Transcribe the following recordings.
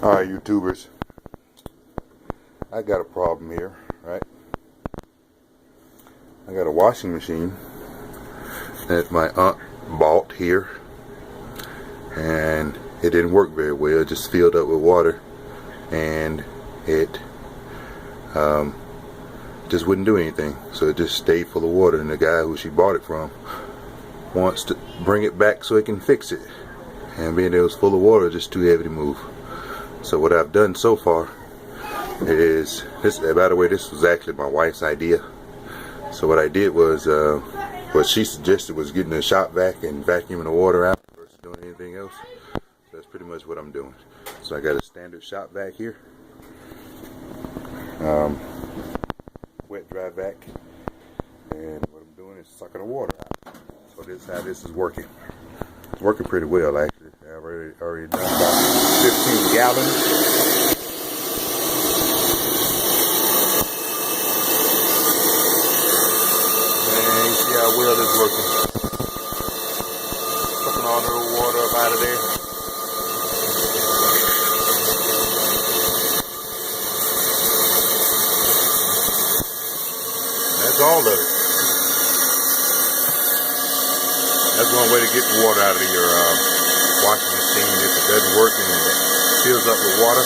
Alright, YouTubers, I got a problem here, right? I got a washing machine that my aunt bought here, and it didn't work very well. It just filled up with water, and it just wouldn't do anything. So it just stayed full of water, and the guy who she bought it from wants to bring it back so he can fix it. And being it was full of water, just too heavy to move. So what I've done so far is this. By the way, this was actually my wife's idea. So what I did was, what she suggested was getting a shop vac and vacuuming the water out versus doing anything else. So that's pretty much what I'm doing. So I got a standard shop vac here, wet dry vac, and what I'm doing is sucking the water out. So this is how this is working. It's working pretty well actually. I've already done about 15 gallons. And you see how well it's working. Sucking all the water up out of there. That's all of it. That's one way to get the water out of your washing machine if it doesn't work and it fills up with water.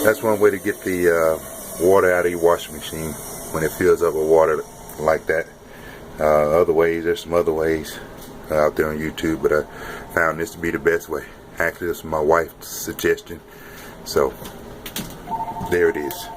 That's one way to get the water out of your washing machine when it fills up with water like that. Other ways, there's some other ways out there on YouTube, but I found this to be the best way. Actually, this is my wife's suggestion, so there it is.